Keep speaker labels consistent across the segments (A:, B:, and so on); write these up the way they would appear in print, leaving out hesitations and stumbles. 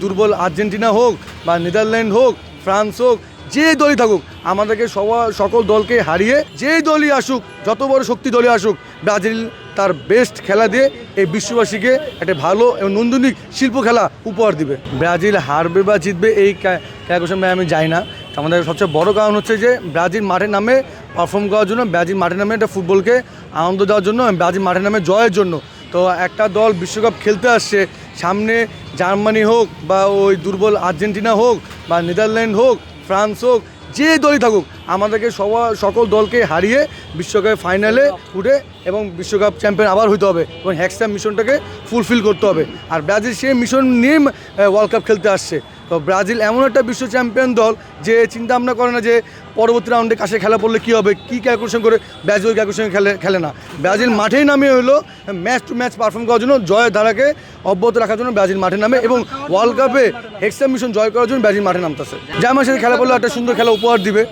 A: দুর্বল আর্জেন্টিনা হোক বা নেদারল্যান্ড হোক, ফ্রান্স হোক, যে দলই থাকুক, আমাদেরকে সকল দলকে হারিয়ে যে দলই আসুক, যত বড় শক্তি দলই আসুক, ব্রাজিল তার বেস্ট খেলা দিয়ে এই বিশ্ববাসীকে একটা ভালো এবং নন্দনিক শিল্প খেলা উপহার দিবে। ব্রাজিল হারবে বা জিতবে এই ক্যালকুলেশনে আমি যাই না। আমাদের সবচেয়ে বড় কারণ হচ্ছে যে ব্রাজিল মাঠে নামে পারফর্ম করার জন্য, ব্রাজিল মাঠে নামে একটা ফুটবলকে আনন্দ দেওয়ার জন্য, ব্রাজিল মাঠে নামে জয়ের জন্য। তো একটা দল বিশ্বকাপ খেলতে আসছে, সামনে জার্মানি হোক বা ওই দুর্বল আর্জেন্টিনা হোক বা নেদারল্যান্ড হোক, ফ্রান্স হোক, যে দলই থাকুক, আমাদেরকে সকল দলকে হারিয়ে বিশ্বকাপের ফাইনালে উঠে এবং বিশ্বকাপ চ্যাম্পিয়ন আবার হইতে হবে এবং হেক্সা মিশনটাকে ফুলফিল করতে হবে। আর ব্রাজিল সেই মিশন নিয়ে ওয়ার্ল্ড কাপ খেলতে আসছে। তো ব্রাজিল এমন একটা বিশ্ব চ্যাম্পিয়ন দল যে চিন্তা ভাবনা করে না যে পরবর্তী রাউন্ডে কাছে খেলা পড়লে কী হবে, কী ক্যালকুলেশন করে ব্রাজিল ক্যালকুলেশন খেলে না। ব্রাজিল মাঠেই নামে হলো ম্যাচ টু ম্যাচ পারফর্ম করার জন্য, জয়ের ধারাকে অব্যাহত রাখার জন্য ব্রাজিল মাঠে নামে এবং ওয়ার্ল্ড কাপে হেক্সা মিশন জয় করার জন্য ব্রাজিল মাঠে নামতেছে। জার্মানির সাথে খেলা পড়লে একটা সুন্দর খেলা উপহার দিবে।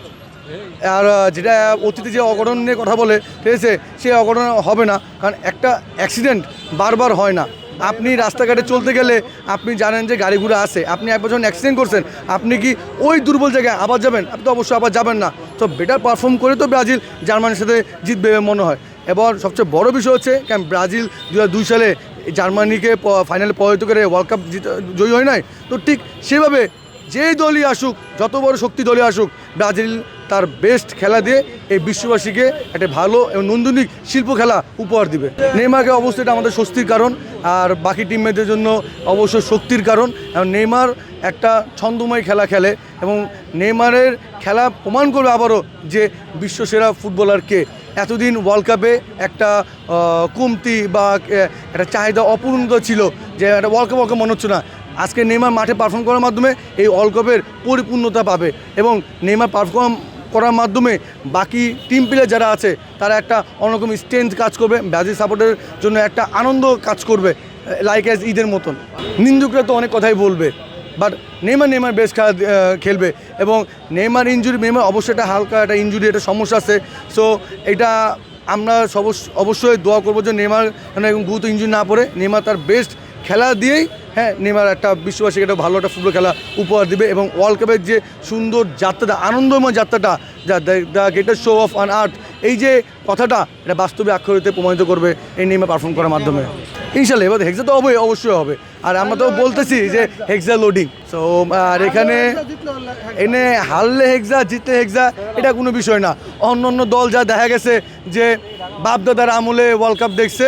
A: আর যেটা অতীতে যে অঘটন নিয়ে কথা বলে, ঠিক আছে, সে অঘটন হবে না, কারণ একটা অ্যাক্সিডেন্ট বারবার হয় না। আপনি রাস্তাঘাটে চলতে গেলে আপনি জানেন যে গাড়ি ঘোড়া আছে, আপনি একবার যখন অ্যাক্সিডেন্ট করছেন, আপনি কি ওই দুর্বল জায়গায় আবার যাবেন? আপনি তো অবশ্যই আবার যাবেন না। তো বেটার পারফর্ম করে তো ব্রাজিল জার্মানির সাথে জিতবে মনে হয়। এবার সবচেয়ে বড় বিষয় হচ্ছে, কারণ ব্রাজিল 2002 সালে জার্মানিকে ফাইনালে পরাজিত করে ওয়ার্ল্ড কাপ জয়ী হয় নাই। তো ঠিক সেভাবে যেই দলই আসুক, যত বড় শক্তি দলই আসুক, ব্রাজিল তার বেস্ট খেলা দিয়ে এই বিশ্ববাসীকে একটা ভালো এবং নন্দনিক শিল্প খেলা উপহার দিবে। নেইমারকে অবশ্যই এটা আমাদের স্বস্তির কারণ, আর বাকি টিমমেটদের জন্য অবশ্যই শক্তির কারণ। এবং নেইমার একটা ছন্দময় খেলা খেলে এবং নেইমারের খেলা প্রমাণ করবে আবারও যে বিশ্বসেরা ফুটবলার কে। এতদিন ওয়ার্ল্ড কাপে একটা কমতি বা একটা চাহিদা অপূর্ণতা ছিল, যে একটা ওয়ার্ল্ড কাপ মনে হচ্ছে না। আজকে নেইমার মাঠে পারফর্ম করার মাধ্যমে এই ওয়ার্ল্ড কাপের পরিপূর্ণতা পাবে এবং নেইমার পারফর্ম করার মাধ্যমে বাকি টিম প্লেয়ার যারা আছে তারা একটা অন্যরকম স্ট্রেংথ কাজ করবে, ব্রাজিল সাপোর্টের জন্য একটা আনন্দ কাজ করবে, লাইক অ্যাজ ঈদের মতন। নিন্দুকরা তো অনেক কথাই বলবে, বাট নেইমার বেশ খেলবে এবং নেইমার অবশ্যই একটা হালকা একটা ইনজুরি, একটা সমস্যা আছে। সো এটা আমরা অবশ্যই দোয়া করবো যে নেইমার গুরুত্ব ইনজুরি না পড়ে, নেইমার তার বেস্ট খেলা দিয়েই নেইমার একটা বিশ্ববাসীকে একটা ভালো একটা ফুটবল খেলা উপহার দিবে এবং ওয়ার্ল্ড কাপের যে সুন্দর যাত্রাটা, আনন্দময় যাত্রাটা, যা the greatest show off on earth, এই যে কথাটা, এটা বাস্তবে আক্ষরিতে প্রমাণিত করবে এই নেইমার পারফর্ম করার মাধ্যমে ইনশাল্লাহ। এবার হেক্সা তো অবশ্যই হবে, আর আমরা তো বলতেছি যে হেক্সা লোডিং। সো আর এনে হারলে হেক্সা, জিতলে হেক্সা, এটা কোনো বিষয় না। অন্য দল যা দেখা গেছে যে বাপদাদার আমলে ওয়ার্ল্ড কাপ দেখছে,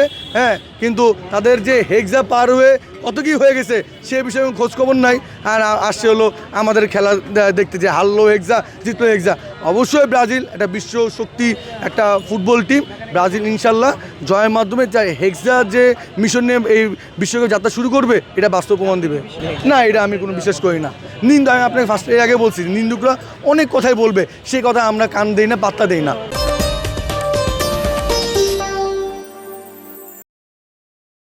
A: কিন্তু তাদের যে হেক্সা পার হয়ে কত কী হয়ে গেছে সে বিষয়ে খোঁজখবর নাই। আর আসছে হলো আমাদের খেলা দেখতে, যে হারলো হেক্সা, জিতলো হেক্সা। অবশ্যই ব্রাজিল একটা বিশ্ব শক্তি, একটা ফুটবল টিম। ব্রাজিল ইনশাল্লাহ জয়ের মাধ্যমে হেক্সা যে মিশন নিয়ে এই বিশ্বকাপ যাত্রা শুরু করবে, এটা বাস্তব প্রমাণ দিবে। না, এটা আমি কোনো বিশ্বাস করি না। আমি আপনাকে এর আগে বলছি, নিন্দুকরা অনেক কথাই বলবে, সেই কথা আমরা কান দেই না, পাত্তা দেই না।